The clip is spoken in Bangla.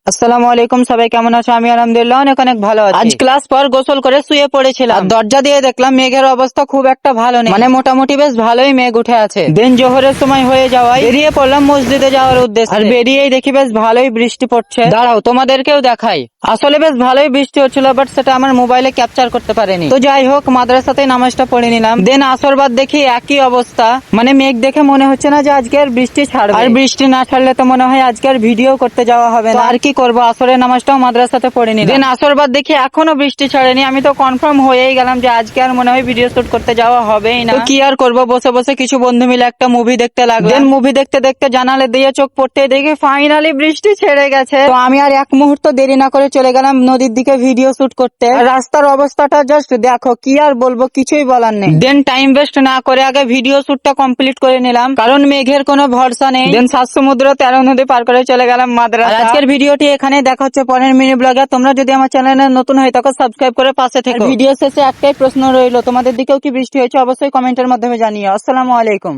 আসসালামু আলাইকুম, সবাই কেমন আছো? আমি আলহামদুলিল্লাহ অনেক অনেক ভালো আছি। আজ ক্লাস পর গোসল করে শুয়ে পড়েছিলাম, দরজা দিয়ে দেখলাম মেঘের অবস্থা খুব একটা ভালো নেই, মানে মোটামুটি বেশ ভালোই মেঘ উঠে আছে। দেন জোহরের সময় হয়ে যাওয়ায় বেরিয়ে পড়লাম মসজিদে যাওয়ার উদ্দেশ্যে। আর বেরিয়েই দেখি বেশ ভালোই বৃষ্টি পড়ছে। দাঁড়াও তোমাদেরকেও দেখাই। আসলে বেশ ভালোই বৃষ্টি হচ্ছিল, বাট সেটা আমার মোবাইলে ক্যাপচার করতে পারেনি। তো যাই হোক, মাদ্রাসাতে নামাজটা পড়ে নিলাম। দেন আসর বাদ দেখি একই অবস্থা, মানে মেঘ দেখে মনে হচ্ছে না যে আজকে আর বৃষ্টি ছাড়বে। আর বৃষ্টি না ছাড়লে তো মনে হয় আজকে আর ভিডিও করতে যাওয়া হবে না। আর কি করবো, আসরের নামাজটাও মাদ্রাসাতে পড়ে নিলাম। দেন আসর বাদ দেখি এখনো বৃষ্টি ছাড়েনি। আমি তো কনফার্ম হয়েই গেলাম যে আজকে আর মনে হয় ভিডিও শুট করতে যাওয়া হবেই না। তো কি আর করবো, বসে বসে কিছু বন্ধু মিলে একটা মুভি দেখতে লাগলাম। দেন মুভি দেখতে দেখতে জানালে দিয়ে চোখ পড়তে দেখি ফাইনালি বৃষ্টি ছেড়ে গেছে। তো আমি আর এক মুহূর্ত দেরি না করে চলে গেলাম নদীর দিকে ভিডিও শুট করতে। আর রাস্তার অবস্থাটা জাস্ট দেখো, কি আর বলবো, কিছুই বলার নেই। দেন টাইম ওয়েস্ট না করে আগে ভিডিও শুটটা কমপ্লিট করে নিলাম, কারণ মেঘের কোনো ভরসা নেই। দেন 7 সমুদ্র 13 নদী পার করে চলে গেলাম মাদ্রাসা। আজকের ভিডিওটি এখানে দেখা হচ্ছে পরের মিনি ব্লগে। তোমরা যদি আমার চ্যানেলে নতুন হয়ে থাকো সাবস্ক্রাইব করে পাশে থেকো। ভিডিও শেষে একটাই প্রশ্ন রইলো, তোমাদের দিকেও কি বৃষ্টি হয়েছে? অবশ্যই কমেন্টের মাধ্যমে জানিও। আসসালামু আলাইকুম।